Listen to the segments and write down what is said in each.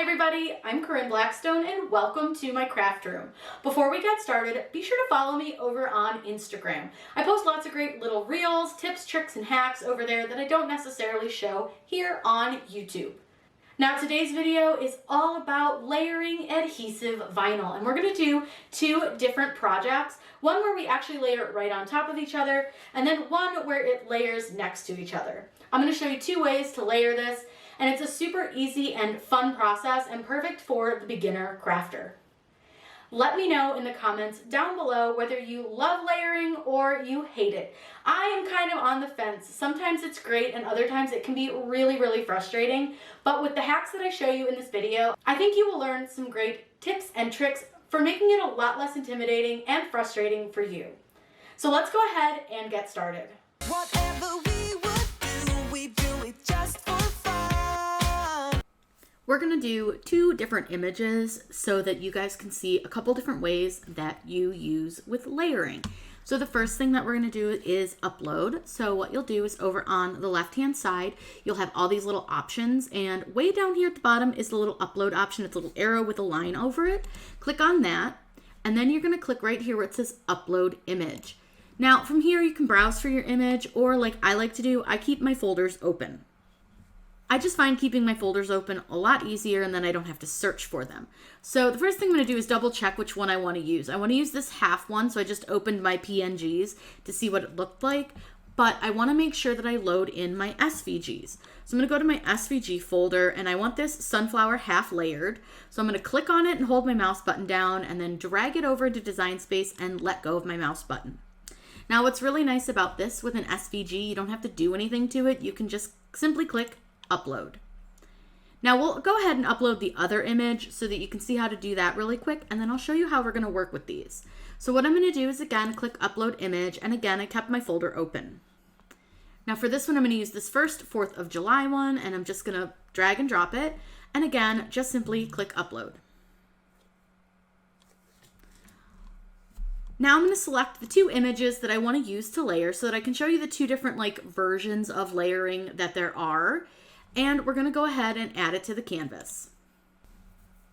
Hi everybody, I'm Corinne Blackstone and welcome to my craft room. Before we get started, be sure to follow me over on Instagram. I post lots of great little reels, tips, tricks, and hacks over there that I don't necessarily show here on YouTube. Now today's video is all about layering adhesive vinyl, and we're going to do two different projects. One where we actually layer it right on top of each other, and then one where it layers next to each other. I'm going to show you two ways to layer this, and it's a super easy and fun process and perfect for the beginner crafter. Let me know in the comments down below whether you love layering or you hate it. I am kind of on the fence. Sometimes it's great and other times it can be really frustrating. But with the hacks that I show you in this video, I think you will learn some great tips and tricks for making it a lot less intimidating and frustrating for you. So let's go ahead and get started. Whatever we would do, we do it just for fun. We're going to do two different images so that you guys can see a couple different ways that you use with layering. So the first thing that we're going to do is upload. So what you'll do is over on the left hand side, you'll have all these little options, and way down here at the bottom is the little upload option. It's a little arrow with a line over it. Click on that, and then you're going to click right here where it says upload image. Now from here you can browse for your image, or like I like to do, I keep my folders open. I just find keeping my folders open a lot easier, and then I don't have to search for them. So the first thing I'm going to do is double check which one I want to use. I want to use this half one, so I just opened my PNGs to see what it looked like, but I want to make sure that I load in my SVGs. So I'm going to go to my SVG folder, and I want this sunflower half layered. So I'm going to click on it and hold my mouse button down, and then drag it over to Design Space and let go of my mouse button. Now what's really nice about this with an SVG, you don't have to do anything to it. You can just simply click upload. Now we'll go ahead and upload the other image so that you can see how to do that really quick, and then I'll show you how we're going to work with these. So what I'm going to do is again click upload image, and again I kept my folder open. Now for this one I'm going to use this first 4th of July one, and I'm just going to drag and drop it, and again just simply click upload. Now I'm going to select the two images that I want to use to layer so that I can show you the two different versions of layering that there are. And we're going to go ahead and add it to the canvas.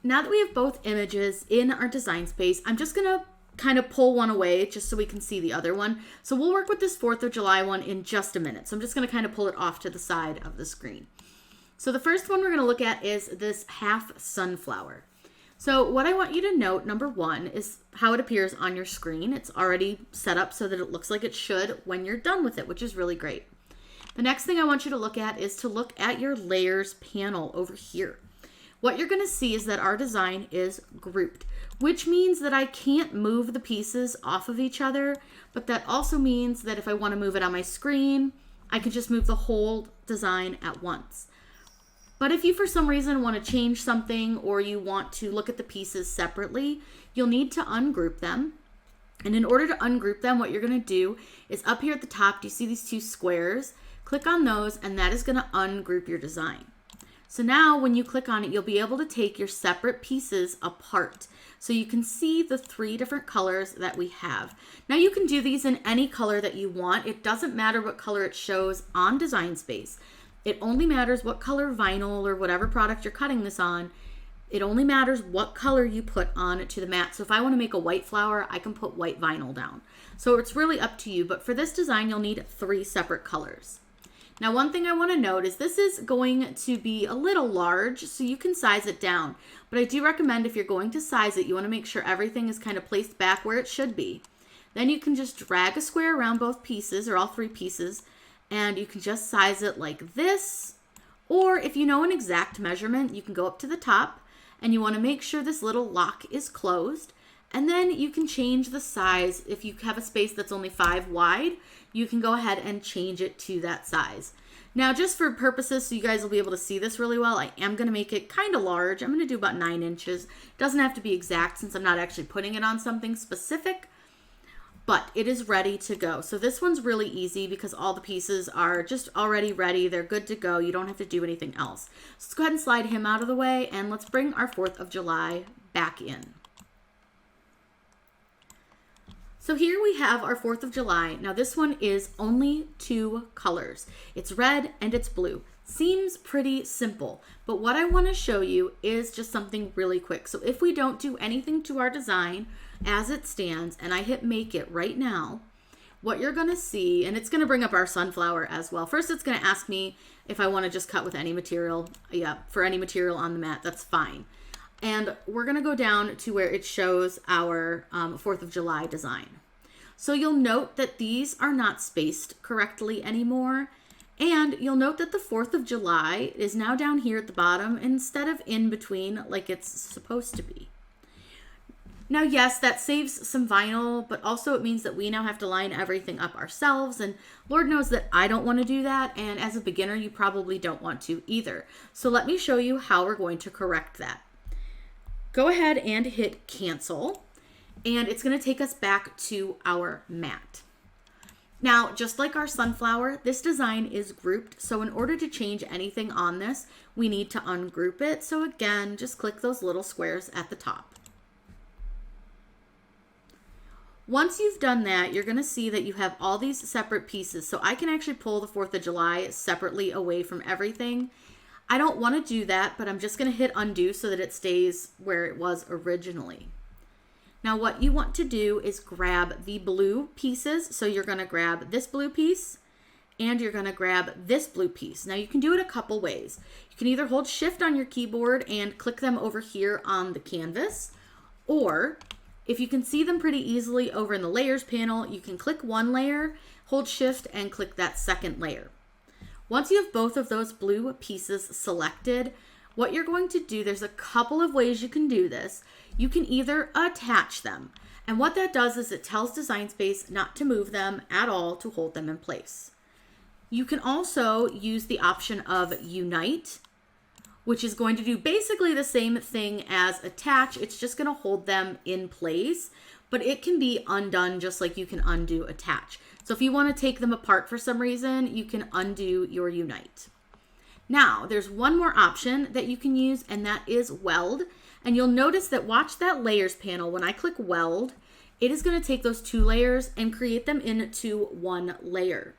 Now that we have both images in our design space, I'm just going to kind of pull one away just so we can see the other one. So we'll work with this 4th of July one in just a minute. So I'm just going to kind of pull it off to the side of the screen. So the first one we're going to look at is this half sunflower. So what I want you to note, number one, is how it appears on your screen. It's already set up so that it looks like it should when you're done with it, which is really great. The next thing I want you to look at is to look at your layers panel over here. What you're going to see is that our design is grouped, which means that I can't move the pieces off of each other, but that also means that if I want to move it on my screen, I can just move the whole design at once. But if you for some reason want to change something, or you want to look at the pieces separately, you'll need to ungroup them. And in order to ungroup them, what you're going to do is up here at the top, do you see these two squares? Click on those, and that is going to ungroup your design. So now when you click on it, you'll be able to take your separate pieces apart. So you can see the three different colors that we have. Now you can do these in any color that you want. It doesn't matter what color it shows on Design Space. It only matters what color vinyl or whatever product you're cutting this on. It only matters what color you put on to the mat. So if I want to make a white flower, I can put white vinyl down. So it's really up to you. But for this design, you'll need 3 separate colors. Now, one thing I want to note is this is going to be a little large, so you can size it down. But I do recommend if you're going to size it, you want to make sure everything is kind of placed back where it should be. Then you can just drag a square around both pieces, or all 3 pieces, and you can just size it like this. Or if you know an exact measurement, you can go up to the top, and you want to make sure this little lock is closed. And then you can change the size. If you have a space that's only 5 wide, you can go ahead and change it to that size. Now, just for purposes so you guys will be able to see this really well, I am going to make it kind of large. I'm going to do about 9 inches. It doesn't have to be exact since I'm not actually putting it on something specific, but it is ready to go. So this one's really easy because all the pieces are just already ready. They're good to go. You don't have to do anything else. So let's go ahead and slide him out of the way, and let's bring our 4th of July back in. So here we have our 4th of July. Now this one is only 2 colors. It's red and it's blue. Seems pretty simple, but what I want to show you is just something really quick. So if we don't do anything to our design as it stands, and I hit make it right now, what you're going to see, and it's going to bring up our sunflower as well. First, it's going to ask me if I want to just cut with any material. Yeah, for any material on the mat, that's fine. And we're going to go down to where it shows our 4th of July design. So you'll note that these are not spaced correctly anymore. And you'll note that the 4th of July is now down here at the bottom instead of in between like it's supposed to be. Now, yes, that saves some vinyl, but also it means that we now have to line everything up ourselves. And Lord knows that I don't want to do that. And as a beginner, you probably don't want to either. So let me show you how we're going to correct that. Go ahead and hit cancel. And it's going to take us back to our mat. Now, just like our sunflower, this design is grouped. So in order to change anything on this, we need to ungroup it. So again, just click those little squares at the top. Once you've done that, you're going to see that you have all these separate pieces. So I can actually pull the 4th of July separately away from everything. I don't want to do that, but I'm just going to hit undo so that it stays where it was originally. Now what you want to do is grab the blue pieces. So you're going to grab this blue piece and you're going to grab this blue piece. Now you can do it a couple ways. You can either hold shift on your keyboard and click them over here on the canvas, or if you can see them pretty easily over in the layers panel, you can click one layer, hold shift and click that second layer. Once you have both of those blue pieces selected, what you're going to do, there's a couple of ways you can do this. You can either attach them, and what that does is it tells Design Space not to move them at all to hold them in place. You can also use the option of Unite, which is going to do basically the same thing as attach. It's just going to hold them in place, but it can be undone just like you can undo attach. So if you want to take them apart for some reason, you can undo your Unite. Now, there's one more option that you can use, and that is weld. And you'll notice that, watch that layers panel. When I click weld, it is going to take those two layers and create them into one layer.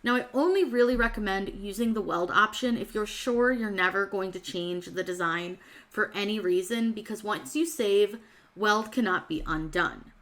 Now, I only really recommend using the weld option if you're sure you're never going to change the design for any reason, because once you save, weld cannot be undone.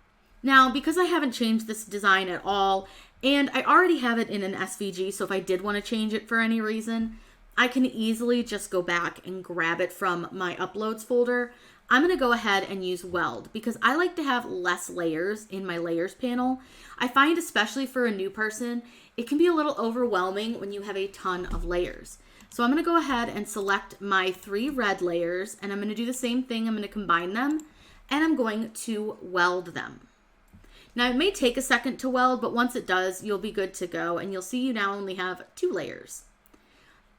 Now, because I haven't changed this design at all, and I already have it in an SVG, so if I did want to change it for any reason, I can easily just go back and grab it from my uploads folder. I'm going to go ahead and use weld because I like to have less layers in my layers panel. I find, especially for a new person, it can be a little overwhelming when you have a ton of layers. So I'm going to go ahead and select my 3 red layers, and I'm going to do the same thing. I'm going to combine them and I'm going to weld them. Now, it may take a second to weld, but once it does, you'll be good to go, and you'll see you now only have 2 layers.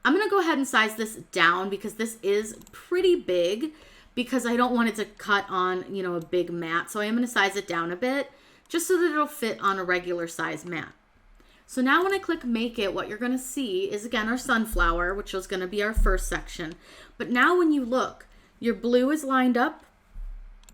I'm going to go ahead and size this down because this is pretty big, because I don't want it to cut on, a big mat. So I am going to size it down a bit just so that it'll fit on a regular size mat. So now when I click make it, what you're going to see is, again, our sunflower, which is going to be our first section. But now when you look, your blue is lined up,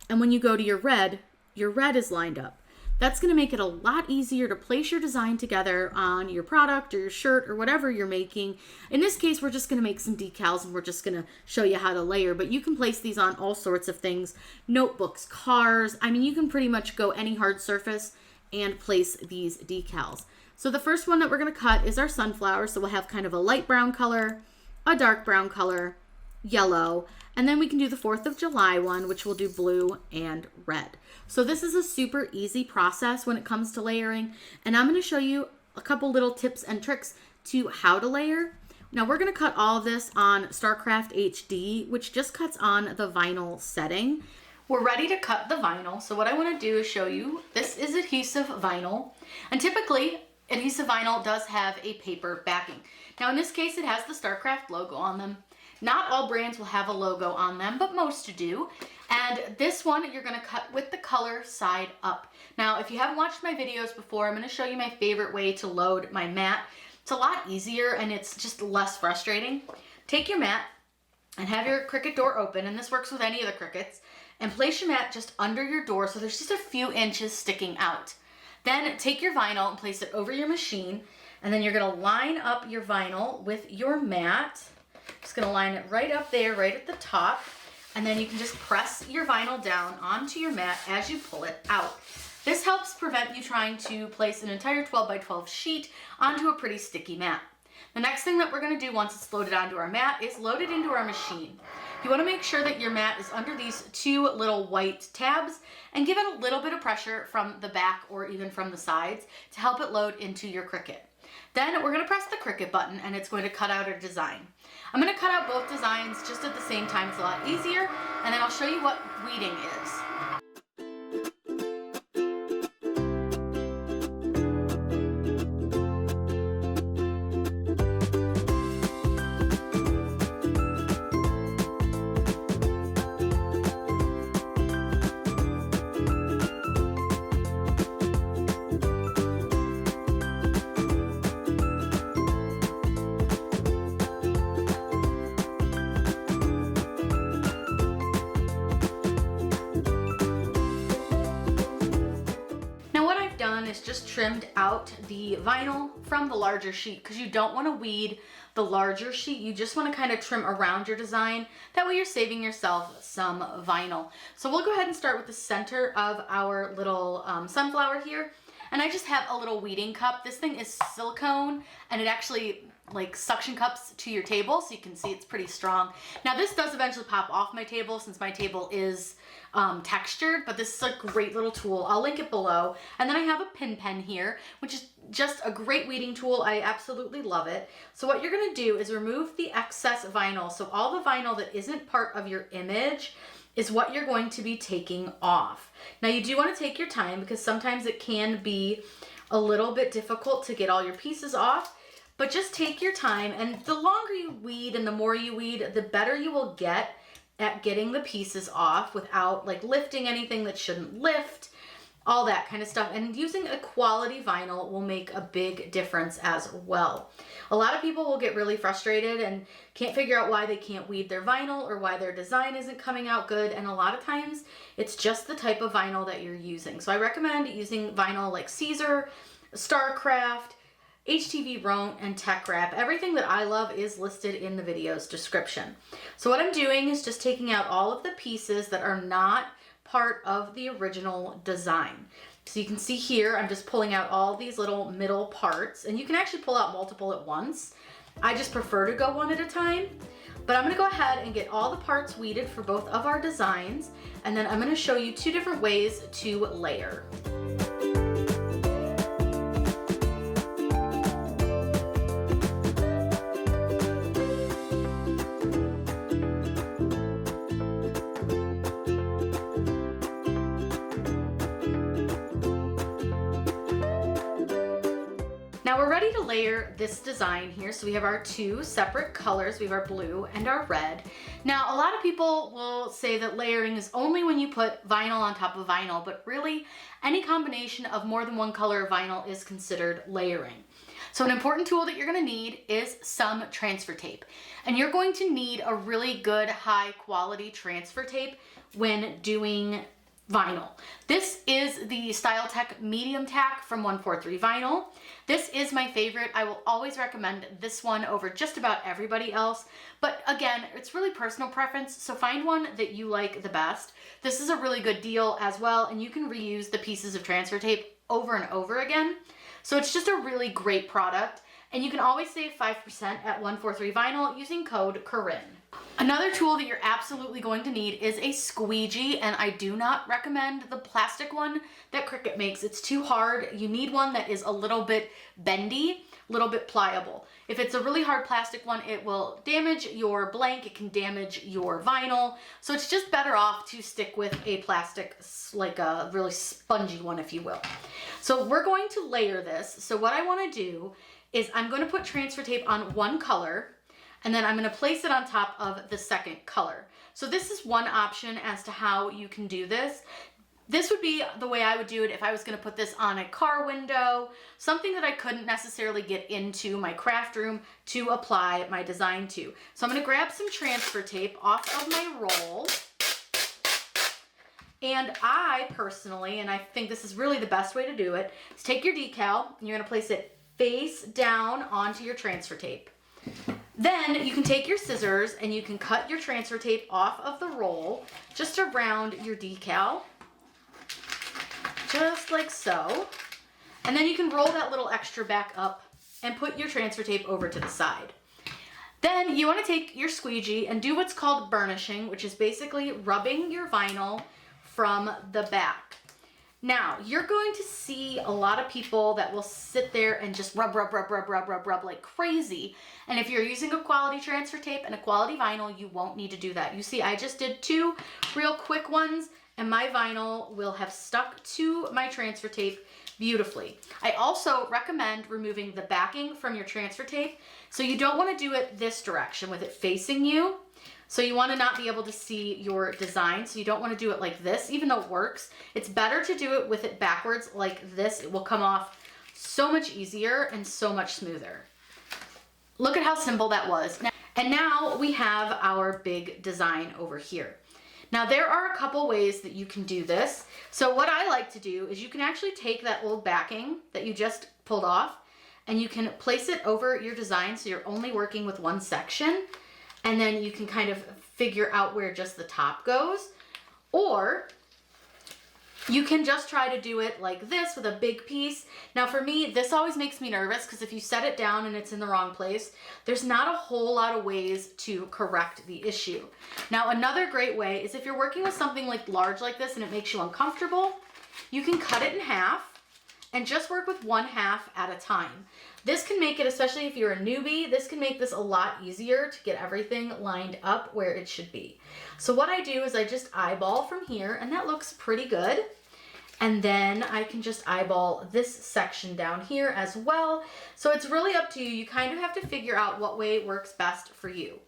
and when you go to your red is lined up. That's going to make it a lot easier to place your design together on your product or your shirt or whatever you're making. In this case, we're just going to make some decals, and we're just going to show you how to layer, but you can place these on all sorts of things, notebooks, cars. I mean, you can pretty much go any hard surface and place these decals. So the first one that we're going to cut is our sunflower. So we'll have kind of a light brown color, a dark brown color, yellow, and then we can do the 4th of July one, which will do blue and red. So this is a super easy process when it comes to layering, and I'm going to show you a couple little tips and tricks to how to layer. Now we're going to cut all of this on StarCraft HD, which just cuts on the vinyl setting. We're ready to cut the vinyl. So what I want to do is show you, this is adhesive vinyl, and typically adhesive vinyl does have a paper backing. Now in this case, it has the StarCraft logo on them. Not all brands will have a logo on them, but most do. And this one, you're going to cut with the color side up. Now, if you haven't watched my videos before, I'm going to show you my favorite way to load my mat. It's a lot easier and it's just less frustrating. Take your mat and have your Cricut door open, and this works with any of the Cricuts, and place your mat just under your door so there's just a few inches sticking out. Then take your vinyl and place it over your machine, And then you're gonna line up your vinyl with your mat. Just gonna line it right up there, right at the top. And then you can just press your vinyl down onto your mat as you pull it out. This helps prevent you trying to place an entire 12 by 12 sheet onto a pretty sticky mat. The next thing that we're gonna do once it's loaded onto our mat is load it into our machine. You wanna make sure that your mat is under these two little white tabs and give it a little bit of pressure from the back or even from the sides to help it load into your Cricut. Then we're gonna press the Cricut button and it's going to cut out our design. I'm gonna cut out both designs just at the same time, it's a lot easier, and then I'll show you what weeding is. Is just trimmed out the vinyl from the larger sheet because you don't want to weed the larger sheet. You just want to kind of trim around your design. That way you're saving yourself some vinyl. So we'll go ahead and start with the center of our little sunflower here. And I just have a little weeding cup. This thing is silicone and it actually like suction cups to your table, so you can see it's pretty strong. Now this does eventually pop off my table since my table is textured, but this is a great little tool. I'll link it below. And then I have a pin pen here, which is just a great weeding tool. I absolutely love it. So what you're gonna do is remove the excess vinyl. So all the vinyl that isn't part of your image is what you're going to be taking off. Now you do want to take your time because sometimes it can be a little bit difficult to get all your pieces off, but just take your time, and the longer you weed and the more you weed, the better you will get at getting the pieces off without like lifting anything that shouldn't lift, all that kind of stuff. And using a quality vinyl will make a big difference as well. A lot of people will get really frustrated and can't figure out why they can't weed their vinyl or why their design isn't coming out good. And a lot of times it's just the type of vinyl that you're using. So I recommend using vinyl like Caesar, Starcraft, HTV Roan, and Tech Wrap. Everything that I love is listed in the video's description. So what I'm doing is just taking out all of the pieces that are not part of the original design. So you can see here, I'm just pulling out all these little middle parts, and you can actually pull out multiple at once. I just prefer to go one at a time, but I'm gonna go ahead and get all the parts weeded for both of our designs, and then I'm gonna show you two different ways to layer. Now we're ready to layer this design here. So we have our two separate colors. We have our blue and our red. Now a lot of people will say that layering is only when you put vinyl on top of vinyl, but really any combination of more than one color of vinyl is considered layering. So an important tool that you're gonna need is some transfer tape. And you're going to need a really good high quality transfer tape when doing vinyl. This is the StyleTech Medium Tack from 143 Vinyl. This is my favorite. I will always recommend this one over just about everybody else. But again, it's really personal preference, so find one that you like the best. This is a really good deal as well, and you can reuse the pieces of transfer tape over and over again. So it's just a really great product, and you can always save 5% at 143 Vinyl using code Corinne. Another tool that you're absolutely going to need is a squeegee, and I do not recommend the plastic one that Cricut makes. It's too hard. You need one that is a little bit bendy, a little bit pliable. If it's a really hard plastic one, it will damage your blank, it can damage your vinyl, so it's just better off to stick with a plastic, like a really spongy one, if you will. So we're going to layer this. So what I want to do is I'm going to put transfer tape on one color, and then I'm gonna place it on top of the second color. So this is one option as to how you can do this. This would be the way I would do it if I was gonna put this on a car window, something that I couldn't necessarily get into my craft room to apply my design to. So I'm gonna grab some transfer tape off of my roll. And I personally, and I think this is really the best way to do it, is take your decal, and you're gonna place it face down onto your transfer tape. Then you can take your scissors and you can cut your transfer tape off of the roll just around your decal, just like so. And then you can roll that little extra back up and put your transfer tape over to the side. Then you want to take your squeegee and do what's called burnishing, which is basically rubbing your vinyl from the back. Now, you're going to see a lot of people that will sit there and just rub like crazy. And if you're using a quality transfer tape and a quality vinyl, you won't need to do that. You see, I just did 2 real quick ones and my vinyl will have stuck to my transfer tape beautifully. I also recommend removing the backing from your transfer tape. So you don't want to do it this direction with it facing you. So you want to not be able to see your design. So you don't want to do it like this, even though it works. It's better to do it with it backwards like this. It will come off so much easier and so much smoother. Look at how simple that was. And now we have our big design over here. Now there are a couple ways that you can do this. So what I like to do is you can actually take that old backing that you just pulled off and you can place it over your design so you're only working with one section, and then you can kind of figure out where just the top goes. Or you can just try to do it like this with a big piece. Now for me, this always makes me nervous because if you set it down and it's in the wrong place, there's not a whole lot of ways to correct the issue. Now another great way is if you're working with something like large like this and it makes you uncomfortable, you can cut it in half and just work with 1/2 at a time. This can make it, especially if you're a newbie, this can make this a lot easier to get everything lined up where it should be. So what I do is I just eyeball from here, and that looks pretty good. And then I can just eyeball this section down here as well. So it's really up to you. You kind of have to figure out what way works best for you.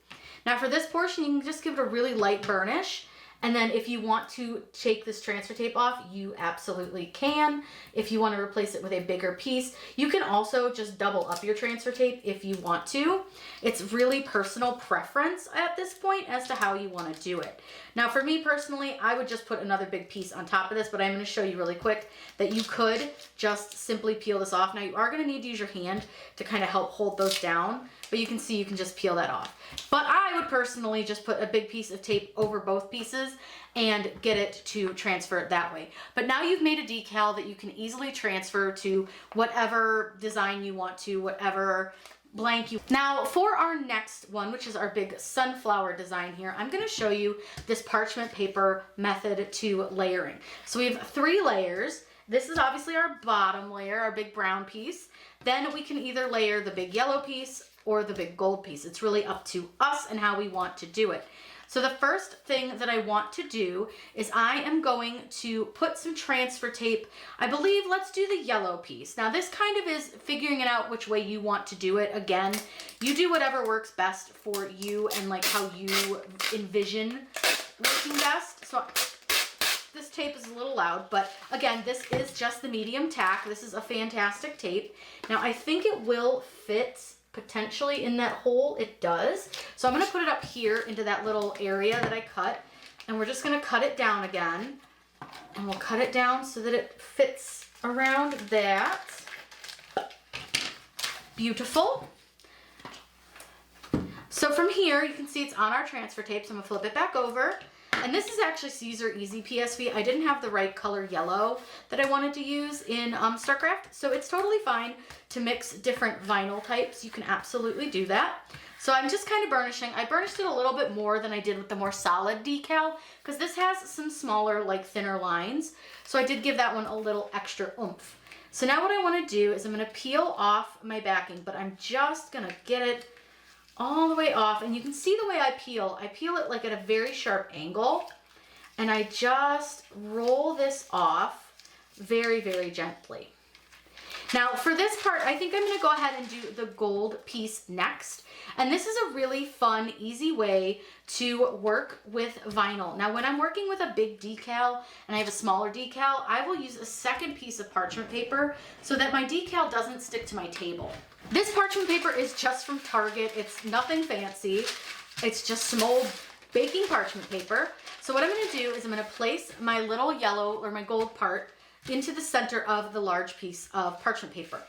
Now for this portion, you can just give it a really light burnish. And then if you want to take this transfer tape off, you absolutely can. If you want to replace it with a bigger piece, you can also just double up your transfer tape if you want to. It's really personal preference at this point as to how you want to do it. Now for me personally, I would just put another big piece on top of this, but I'm going to show you really quick that you could just simply peel this off. Now you are going to need to use your hand to kind of help hold those down, but you can see you can just peel that off. But I would personally just put a big piece of tape over both pieces and get it to transfer it that way. But now you've made a decal that you can easily transfer to whatever design you want to, whatever blank you. Now for our next one, which is our big sunflower design here, I'm going to show you this parchment paper method to layering. So we have 3 layers. This is obviously our bottom layer, our big brown piece. Then we can either layer the big yellow piece or the big gold piece. It's really up to us and how we want to do it. So the first thing that I want to do is I am going to put some transfer tape. I believe let's do the yellow piece. Now this kind of is figuring it out which way you want to do it. Again, you do whatever works best for you and like how you envision working best. So this tape is a little loud, but again, this is just the medium tack. This is a fantastic tape. Now I think it will fit potentially in that hole. It does. So I'm going to put it up here into that little area that I cut, and we're just going to cut it down again, and we'll cut it down so that it fits around that. Beautiful. So from here, you can see it's on our transfer tape, so I'm going to flip it back over. And this is actually Caesar Easy PSV. I didn't have the right color yellow that I wanted to use in StarCraft, so it's totally fine to mix different vinyl types. You can absolutely do that. So I'm just kind of burnishing. I burnished it a little bit more than I did with the more solid decal because this has some smaller, like thinner lines. So I did give that one a little extra oomph. So now what I want to do is I'm going to peel off my backing, but I'm just going to get it all the way off, and you can see the way I peel it like at a very sharp angle, and I just roll this off very, very gently. Now for this part, I think I'm going to go ahead and do the gold piece next, and this is a really fun, easy way to work with vinyl. Now when I'm working with a big decal and I have a smaller decal, I will use a second piece of parchment paper so that my decal doesn't stick to my table. This parchment paper is just from Target. It's nothing fancy. It's just some old baking parchment paper. So what I'm going to do is I'm going to place my little yellow or my gold part into the center of the large piece of parchment paper.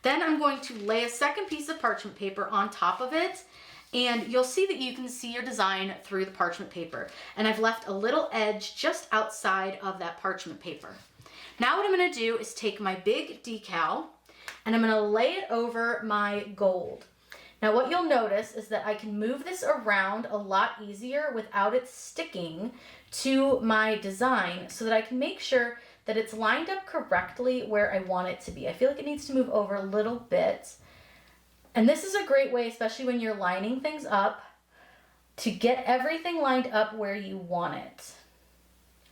Then I'm going to lay a second piece of parchment paper on top of it, and you'll see that you can see your design through the parchment paper. And I've left a little edge just outside of that parchment paper. Now what I'm gonna do is take my big decal and I'm gonna lay it over my gold. Now what you'll notice is that I can move this around a lot easier without it sticking to my design, so that I can make sure that it's lined up correctly where I want it to be. I feel like it needs to move over a little bit. And this is a great way, especially when you're lining things up, to get everything lined up where you want it.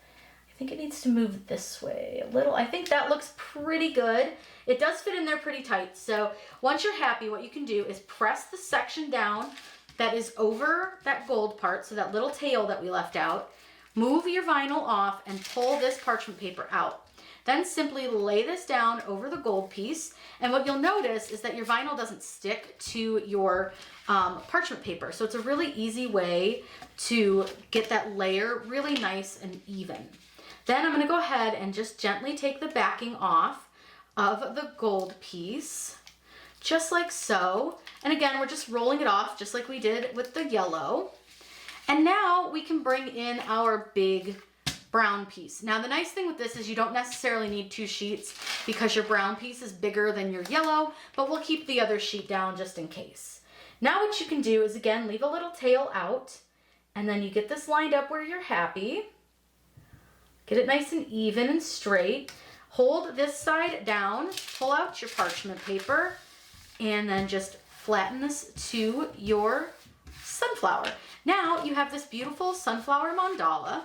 I think it needs to move this way a little. I think that looks pretty good. It does fit in there pretty tight. So once you're happy, what you can do is press the section down that is over that gold part, so that little tail that we left out. Move your vinyl off and pull this parchment paper out. Then simply lay this down over the gold piece. And what you'll notice is that your vinyl doesn't stick to your parchment paper. So it's a really easy way to get that layer really nice and even. Then I'm gonna go ahead and just gently take the backing off of the gold piece, just like so. And again, we're just rolling it off just like we did with the yellow. And now we can bring in our big brown piece. Now the nice thing with this is you don't necessarily need 2 sheets because your brown piece is bigger than your yellow, but we'll keep the other sheet down just in case. Now what you can do is, again, leave a little tail out, and then you get this lined up where you're happy. Get it nice and even and straight. Hold this side down, pull out your parchment paper, and then just flatten this to your sunflower. Now you have this beautiful sunflower mandala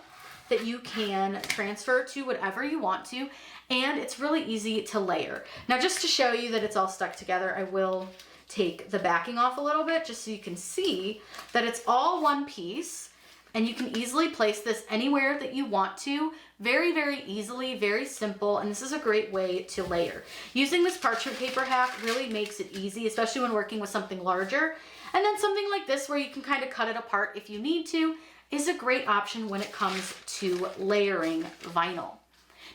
that you can transfer to whatever you want to, and it's really easy to layer. Now just to show you that it's all stuck together, I will take the backing off a little bit just so you can see that it's all one piece, and you can easily place this anywhere that you want to, very, very easily, very simple, and this is a great way to layer. Using this parchment paper hack really makes it easy, especially when working with something larger. And then something like this where you can kind of cut it apart if you need to is a great option when it comes to layering vinyl.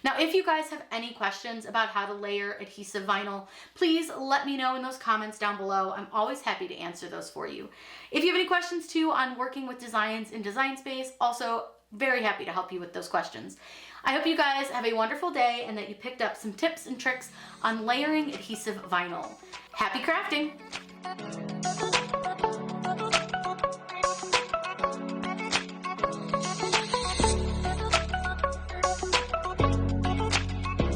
Now, if you guys have any questions about how to layer adhesive vinyl, please let me know in those comments down below. I'm always happy to answer those for you. If you have any questions too on working with designs in Design Space, also very happy to help you with those questions. I hope you guys have a wonderful day and that you picked up some tips and tricks on layering adhesive vinyl. Happy crafting!